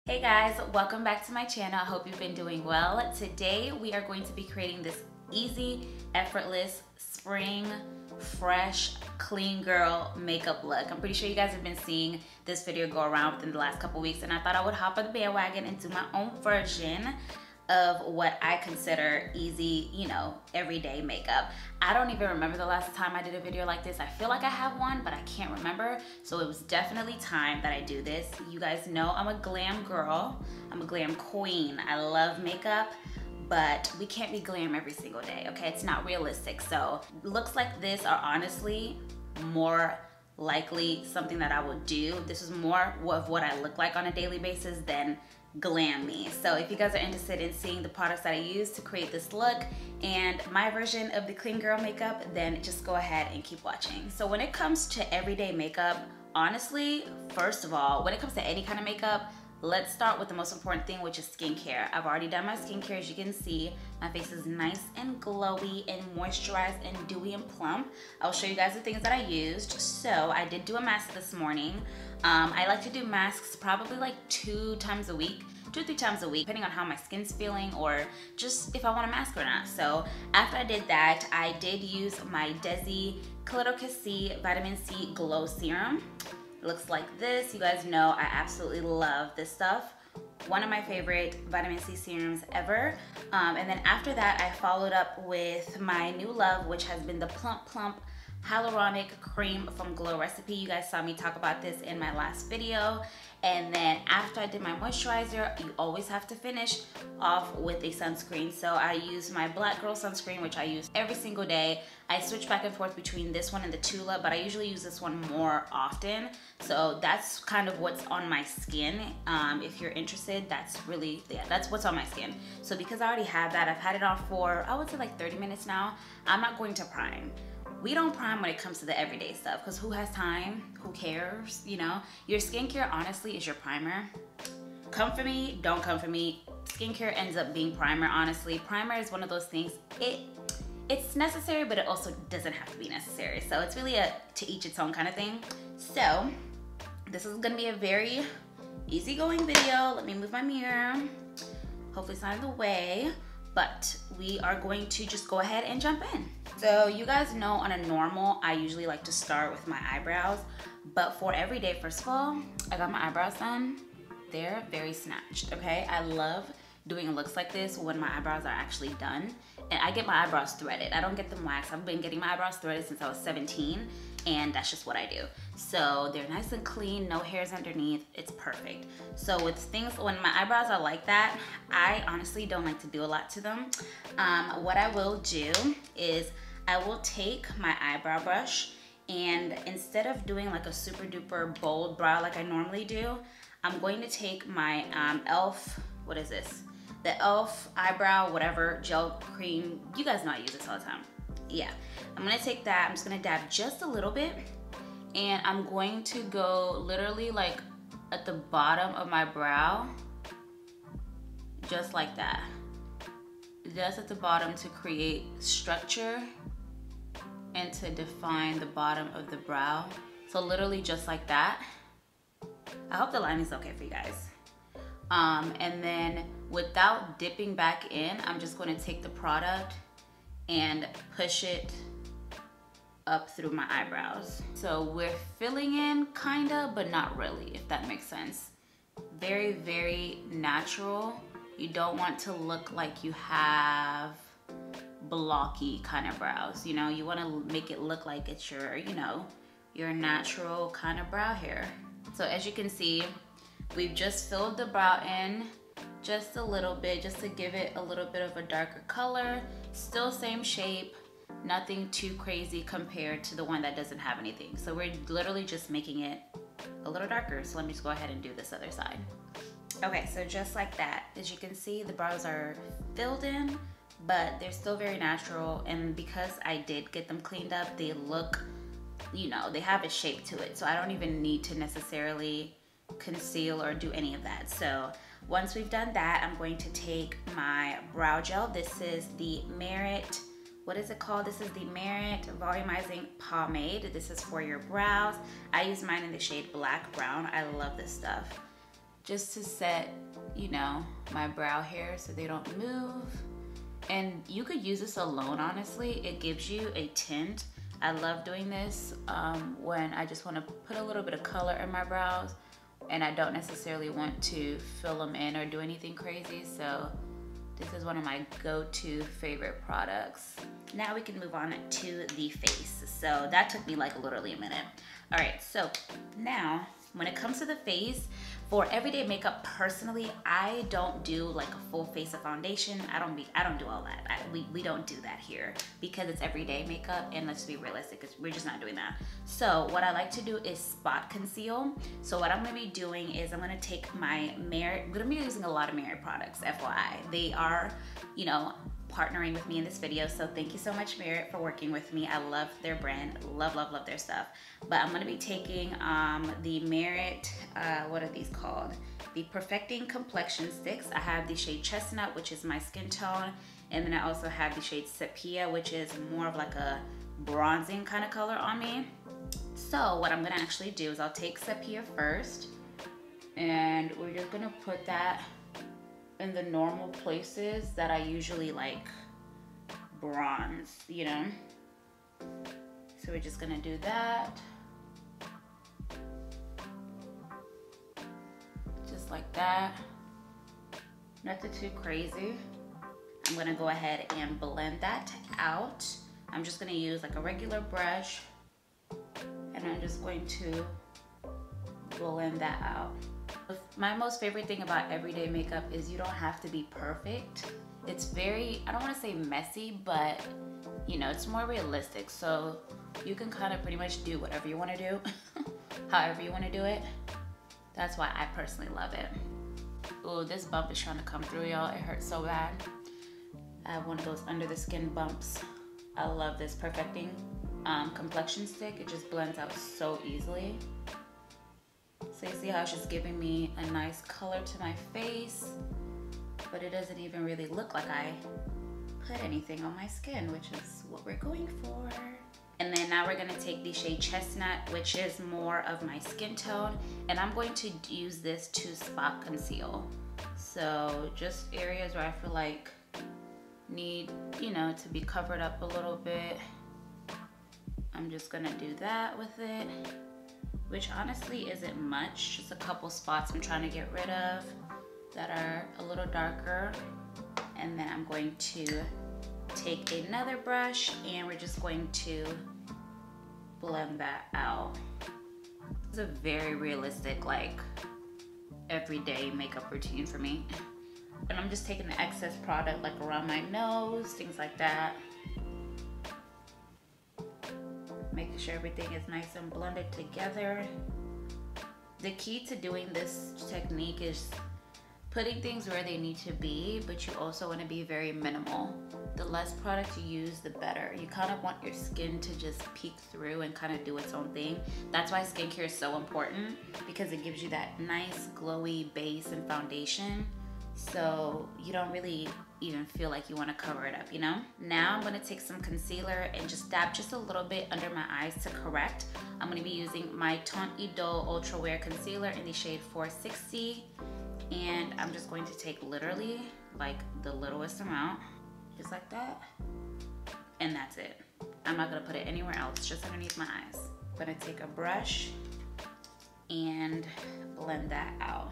Hey guys, welcome back to my channel. I hope you've been doing well. Today we are going to be creating this easy, effortless, spring, fresh, clean girl makeup look. I'm pretty sure you guys have been seeing this video go around within the last couple weeks, and I thought I would hop on the bandwagon and do my own version of what I consider easy, everyday makeup. I don't even remember the last time I did a video like this. I feel like I have one, but I can't remember. So it was definitely time that I do this. You guys know I'm a glam girl. I'm a glam queen. I love makeup, but we can't be glam every single day, okay? It's not realistic. So looks like this are honestly more likely something that I would do. This is more of what I look like on a daily basis than glam me. So if you guys are interested in seeing the products that I use to create this look and my version of the clean girl makeup, then just go ahead and keep watching. So when it comes to everyday makeup, honestly, first of all, when it comes to any kind of makeup, let's start with the most important thing, which is skincare. I've already done my skincare. As you can see, my face is nice and glowy and moisturized and dewy and plump. I'll show you guys the things that I used. So I did do a mask this morning. I like to do masks probably like 2 or 3 times a week, depending on how my skin's feeling or just if I want a mask or not. So after I did that, I did use my Dezi Claro Vitamin C Glow Serum. It looks like this. You guys know I absolutely love this stuff. One of my favorite vitamin C serums ever. And then after that, I followed up with my new love, which has been the Plump Hyaluronic Cream from Glow Recipe. You guys saw me talk about this in my last video. And then after I did my moisturizer, you always have to finish off with a sunscreen. So I use my Black Girl sunscreen, which I use every single day. I switch back and forth between this one and the Tulip, but I usually use this one more often. So that's kind of what's on my skin. If you're interested, that's what's on my skin. So because I already have that, I've had it on for, I would say like 30 minutes now. I'm not going to prime. We don't prime when it comes to the everyday stuff because who has time? Who cares? Your skincare honestly is your primer. Come for me, don't come for me. Skincare ends up being primer, honestly. Primer is one of those things, it's necessary, but it also doesn't have to be necessary. So it's really a to each its own kind of thing. So this is gonna be a very easygoing video. Let me move my mirror. Hopefully it's not in the way, but we are going to just go ahead and jump in. So you guys know on a normal, I usually like to start with my eyebrows, but for every day, first of all, I got my eyebrows done. They're very snatched, okay? I love doing looks like this when my eyebrows are actually done. And I get my eyebrows threaded. I don't get them waxed. I've been getting my eyebrows threaded since I was 17, and that's just what I do. So they're nice and clean, no hairs underneath. It's perfect. So with things, when my eyebrows are like that, I honestly don't like to do a lot to them. What I will do is I will take my eyebrow brush, and instead of doing like a super duper bold brow like I normally do, I'm going to take my e.l.f., what is this? The e.l.f. eyebrow, whatever, gel cream. You guys know I use this all the time. Yeah, I'm gonna take that, I'm just gonna dab just a little bit, and I'm going to go literally like at the bottom of my brow, just like that. Just at the bottom to create structure and to define the bottom of the brow. So literally just like that. I hope the lighting is okay for you guys. And then without dipping back in, I'm just going to take the product and push it up through my eyebrows. So we're filling in kinda, but not really, if that makes sense. Very, very natural. You don't want to look like you have blocky kind of brows. You want to make it look like it's your, your natural kind of brow hair. So as you can see, we've just filled the brow in just a little bit, just to give it a little bit of a darker color. Still same shape, nothing too crazy compared to the one that doesn't have anything. So we're literally just making it a little darker. So let me just go ahead and do this other side. Okay, so just like that, as you can see, the brows are filled in, but they're still very natural. And because I did get them cleaned up, they look, they have a shape to it. So I don't even need to necessarily conceal or do any of that. So once we've done that, I'm going to take my brow gel. This is the Merit, what is it called? This is the Merit Volumizing Pomade. This is for your brows. I use mine in the shade Black Brown. I love this stuff. just to set, you know, my brow hairs so they don't move. And you could use this alone, honestly. It gives you a tint. I love doing this when I just want to put a little bit of color in my brows and I don't necessarily want to fill them in or do anything crazy. So this is one of my go-to favorite products. Now we can move on to the face. So that took me like literally a minute. All right, so now when it comes to the face, for everyday makeup, personally, I don't do like a full face of foundation. I don't do all that. We don't do that here because it's everyday makeup, and let's be realistic, we're just not doing that. So what I like to do is spot conceal. So what I'm gonna be doing is I'm gonna take my Merit, I'm gonna be using a lot of Merit products, FYI. They are, you know, partnering with me in this video, so thank you so much, Merit, for working with me. I love their brand, love their stuff. But I'm gonna be taking the Merit, what are these called? The Perfecting Complexion Sticks. I have the shade Chestnut, which is my skin tone, and then I also have the shade Sepia, which is more of like a bronzing kind of color on me. So what I'm gonna actually do is I'll take Sepia first, and we're just gonna put that in the normal places that I usually like bronze, you know? So we're just gonna do that. Just like that. Nothing too crazy. I'm gonna go ahead and blend that out. I'm just gonna use like a regular brush and I'm just going to blend that out. My most favorite thing about everyday makeup is you don't have to be perfect. It's very, I don't want to say messy, but you know, it's more realistic. So you can kind of pretty much do whatever you want to do, however you want to do it. That's why I personally love it. Oh, this bump is trying to come through, y'all. It hurts so bad. I have one of those under the skin bumps. I love this Perfecting Complexion Stick. It just blends out so easily. So you see how it's just giving me a nice color to my face, but it doesn't even really look like I put anything on my skin, which is what we're going for. And then now we're gonna take the shade Chestnut, which is more of my skin tone, and I'm going to use this to spot conceal. So just areas where I feel like need, you know, to be covered up a little bit. I'm just gonna do that with it, which honestly isn't much, just a couple spots I'm trying to get rid of that are a little darker. And then I'm going to take another brush and we're just going to blend that out. It's a very realistic, like, everyday makeup routine for me. And I'm just taking the excess product like around my nose, things like that. Making sure everything is nice and blended together. The key to doing this technique is putting things where they need to be, but you also want to be very minimal. The less product you use, the better. You kind of want your skin to just peek through and kind of do its own thing. That's why skincare is so important, because it gives you that nice glowy base and foundation, so you don't really even feel like you want to cover it up, you know? Now I'm going to take some concealer and just dab just a little bit under my eyes to correct. I'm going to be using my Teint Idole Ultra Wear Concealer in the shade 460. And I'm just going to take literally like the littlest amount, just like that. And that's it. I'm not gonna put it anywhere else, just underneath my eyes. I'm gonna take a brush and blend that out.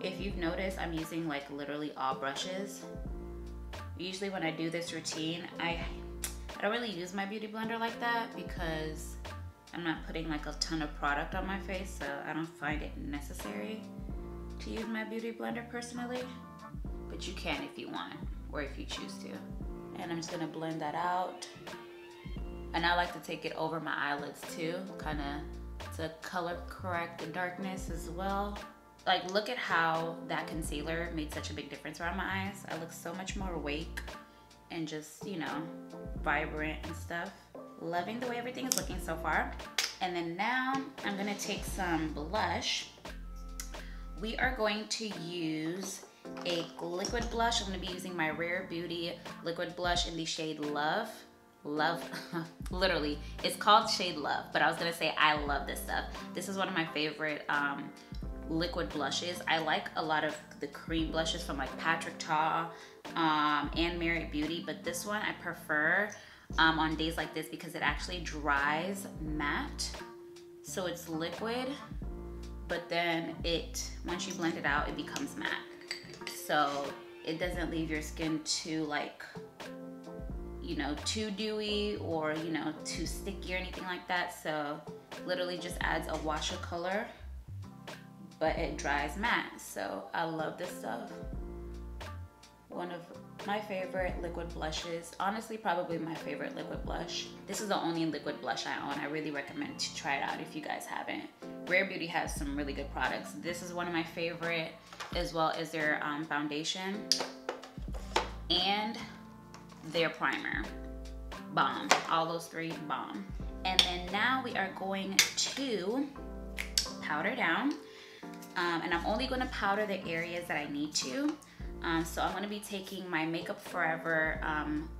If you've noticed, I'm using like literally all brushes. Usually when I do this routine, I don't really use my beauty blender like that because I'm not putting like a ton of product on my face, so I don't find it necessary to use my beauty blender personally, but you can if you want, or if you choose to. And I'm just gonna blend that out. And I like to take it over my eyelids too, kind of to color correct the darkness as well. Like, look at how that concealer made such a big difference around my eyes. I look so much more awake and just, you know, vibrant and stuff. Loving the way everything is looking so far. And then now I'm gonna take some blush. We are going to use a liquid blush. I'm gonna be using my Rare Beauty liquid blush in the shade Love. Love, literally, it's called shade Love, but I was gonna say I love this stuff. This is one of my favorite liquid blushes. I like a lot of the cream blushes from like Patrick Ta and Merit Beauty, but this one I prefer on days like this because it actually dries matte. So it's liquid, but then once you blend it out, it becomes matte. So it doesn't leave your skin too like, you know, too dewy or, you know, too sticky or anything like that. So literally just adds a wash of color, but it dries matte. So I love this stuff. One of my favorite liquid blushes. Honestly, probably my favorite liquid blush. This is the only liquid blush I own. I really recommend to try it out if you guys haven't. Rare Beauty has some really good products. This is one of my favorite, as well as their foundation and their primer. Bomb. All those three, bomb. And then now we are going to powder down. And I'm only going to powder the areas that I need to. So I'm going to be taking my Makeup Forever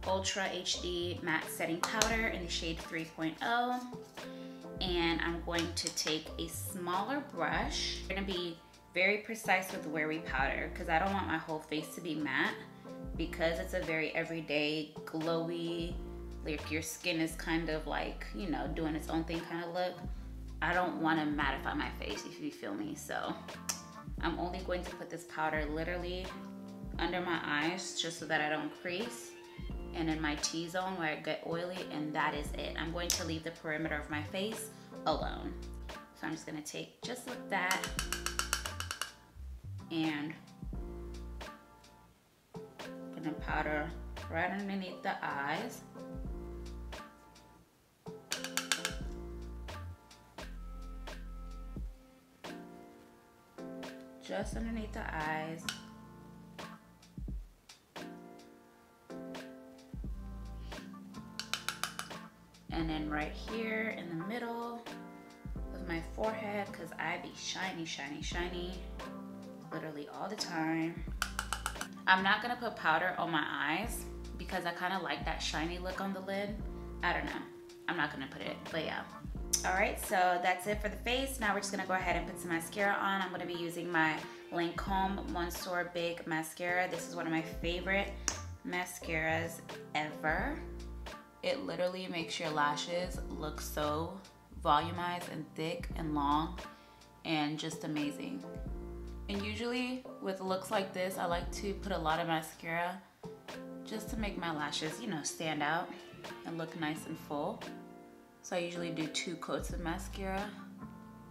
Ultra HD Matte Setting Powder in the shade 3.0. And I'm going to take a smaller brush. I'm going to be very precise with where we powder because I don't want my whole face to be matte, because it's a very everyday, glowy, like your skin is kind of like, you know, doing its own thing kind of look. I don't want to mattify my face, if you feel me. So I'm only going to put this powder literally under my eyes just so that I don't crease, and in my T-zone where I get oily, and that is it. I'm going to leave the perimeter of my face alone. So I'm just gonna take just like that and gonna powder right underneath the eyes. Just underneath the eyes. And then right here in the middle of my forehead, because I be shiny, shiny, shiny, literally all the time. I'm not gonna put powder on my eyes because I kind of like that shiny look on the lid. I don't know. I'm not gonna put it, but yeah. All right, so that's it for the face. Now we're just gonna go ahead and put some mascara on. I'm gonna be using my Lancome Monsieur Big Mascara. This is one of my favorite mascaras ever. It literally makes your lashes look so volumized and thick and long and just amazing. And usually with looks like this, I like to put a lot of mascara just to make my lashes, you know, stand out and look nice and full. So I usually do 2 coats of mascara.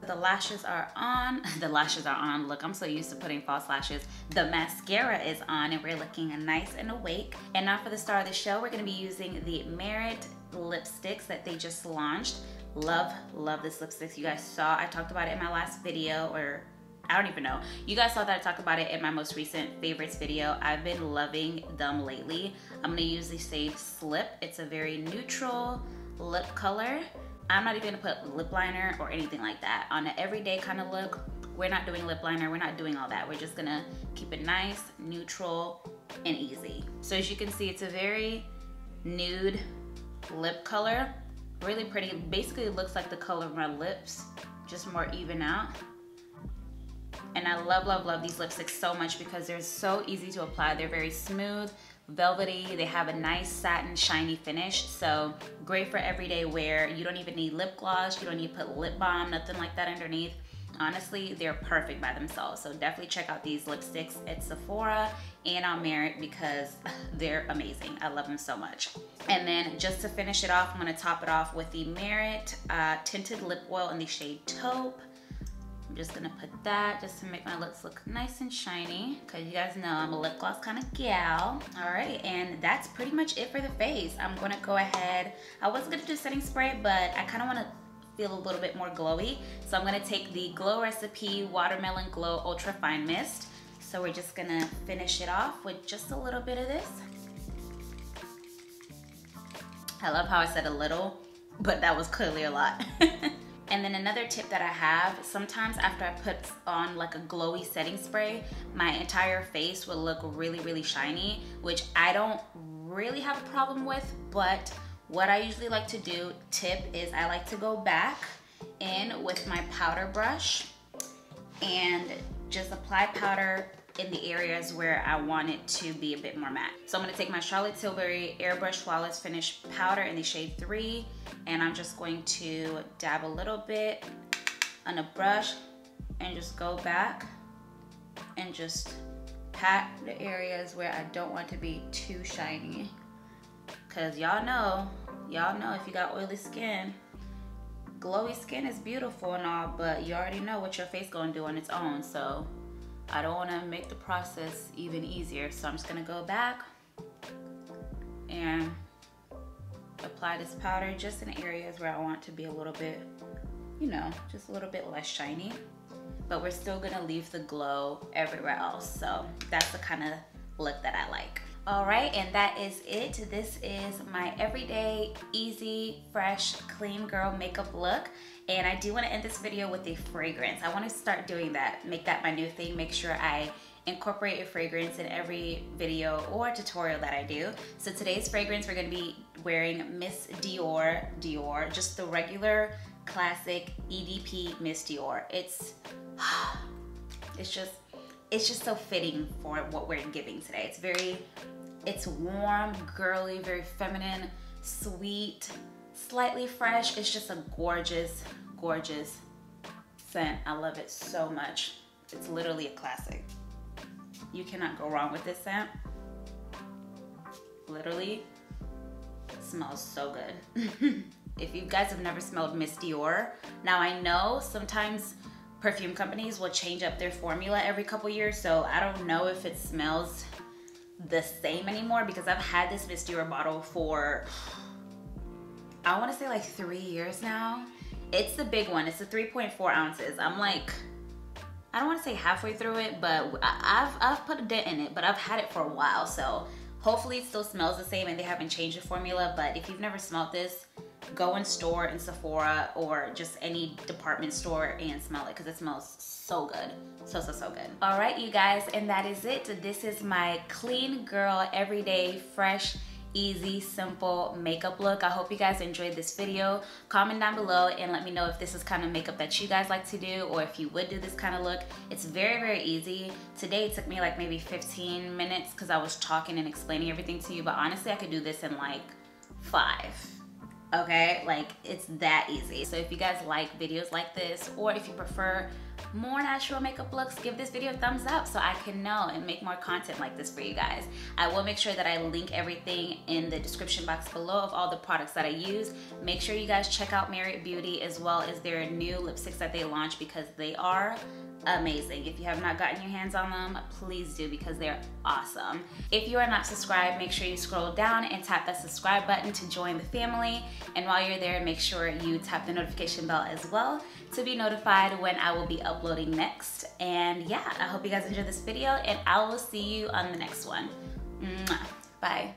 The lashes are on. The lashes are on. Look, I'm so used to putting false lashes. The mascara is on and we're looking nice and awake. And now for the star of the show, we're gonna be using the Merit lipsticks that they just launched. Love, love this lipstick. You guys saw, I talked about it in my last video, or I don't even know. You guys saw that I talked about it in my most recent favorites video. I've been loving them lately. I'm gonna use the shade Slip. It's a very neutral lip color. I'm not even gonna put lip liner or anything like that. On an everyday kind of look, we're not doing lip liner, we're not doing all that. We're just gonna keep it nice, neutral, and easy. So as you can see, it's a very nude lip color. Really pretty. Basically, it looks like the color of my lips, just more even out. And I love, love, love these lipsticks so much because they're so easy to apply. They're very smooth, velvety. They have a nice satin shiny finish, so great for everyday wear. You don't even need lip gloss, you don't need to put lip balm, nothing like that underneath. Honestly, they're perfect by themselves. So definitely check out these lipsticks at Sephora and on Merit because they're amazing. I love them so much. And then just to finish it off, I'm gonna top it off with the Merit Tinted Lip Oil in the shade Taupe. I'm just gonna put that just to make my lips look nice and shiny, because you guys know I'm a lip gloss kind of gal. All right, and that's pretty much it for the face. I'm gonna go ahead, I was gonna do setting spray, but I kind of want to feel a little bit more glowy. So I'm gonna take the Glow Recipe Watermelon Glow Ultra Fine Mist. So we're just gonna finish it off with just a little bit of this. I love how I said a little, but that was clearly a lot. And then another tip that I have, sometimes after I put on like a glowy setting spray, my entire face will look really, really shiny, which I don't really have a problem with, but what I usually like to do, tip, is I like to go back in with my powder brush and just apply powder in the areas where I want it to be a bit more matte. So I'm gonna take my Charlotte Tilbury Airbrush Flawless Finish Powder in the shade 3, and I'm just going to dab a little bit on a brush and just go back and just pat the areas where I don't want to be too shiny. Cause y'all know if you got oily skin, glowy skin is beautiful and all, but you already know what your face gonna do on its own. So I don't wanna make the process even easier. So I'm just gonna go back and apply this powder just in areas where I want to be a little bit, you know, just a little bit less shiny. But we're still gonna leave the glow everywhere else. So that's the kind of look that I like. All right, and that is it. This is my everyday, easy, fresh, clean girl makeup look. And I do wanna end this video with a fragrance. I wanna start doing that, make that my new thing, make sure I incorporate a fragrance in every video or tutorial that I do. So today's fragrance, we're gonna be wearing Miss Dior, just the regular classic EDP Miss Dior. It's just so fitting for what we're giving today. It's warm, girly, very feminine, sweet, slightly fresh. It's just a gorgeous, gorgeous scent. I love it so much. It's literally a classic. You cannot go wrong with this scent. Literally, it smells so good. If you guys have never smelled Miss Dior, now I know sometimes perfume companies will change up their formula every couple years, so I don't know if it smells the same anymore, because I've had this Miss Dior bottle for, I wanna say like 3 years now. It's the big one, it's the 3.4 ounces. I'm like, I don't wanna say halfway through it, but I've put a dent in it, but I've had it for a while, so hopefully it still smells the same and they haven't changed the formula. But if you've never smelled this, go in store in Sephora or just any department store and smell it, because it smells so good. So good. All right, you guys, and that is it. This is my clean girl, everyday, fresh, easy, simple makeup look. I hope you guys enjoyed this video. Comment down below and let me know if this is kind of makeup that you guys like to do, or if you would do this kind of look. It's very, very easy. Today it took me like maybe 15 minutes because I was talking and explaining everything to you, but honestly I could do this in like 5. Okay, like it's that easy. So if you guys like videos like this, or if you prefer more natural makeup looks, give this video a thumbs up so I can know and make more content like this for you guys. I will make sure that I link everything in the description box below of all the products that I use. Make sure you guys check out Marriott Beauty as well as their new lipsticks that they launched, because they are amazing. If you have not gotten your hands on them, please do, because they're awesome. If you are not subscribed, make sure you scroll down and tap that subscribe button to join the family. And while you're there, make sure you tap the notification bell as well to be notified when I will be uploading next. And yeah, I hope you guys enjoyed this video, and I will see you on the next one. Mwah. Bye.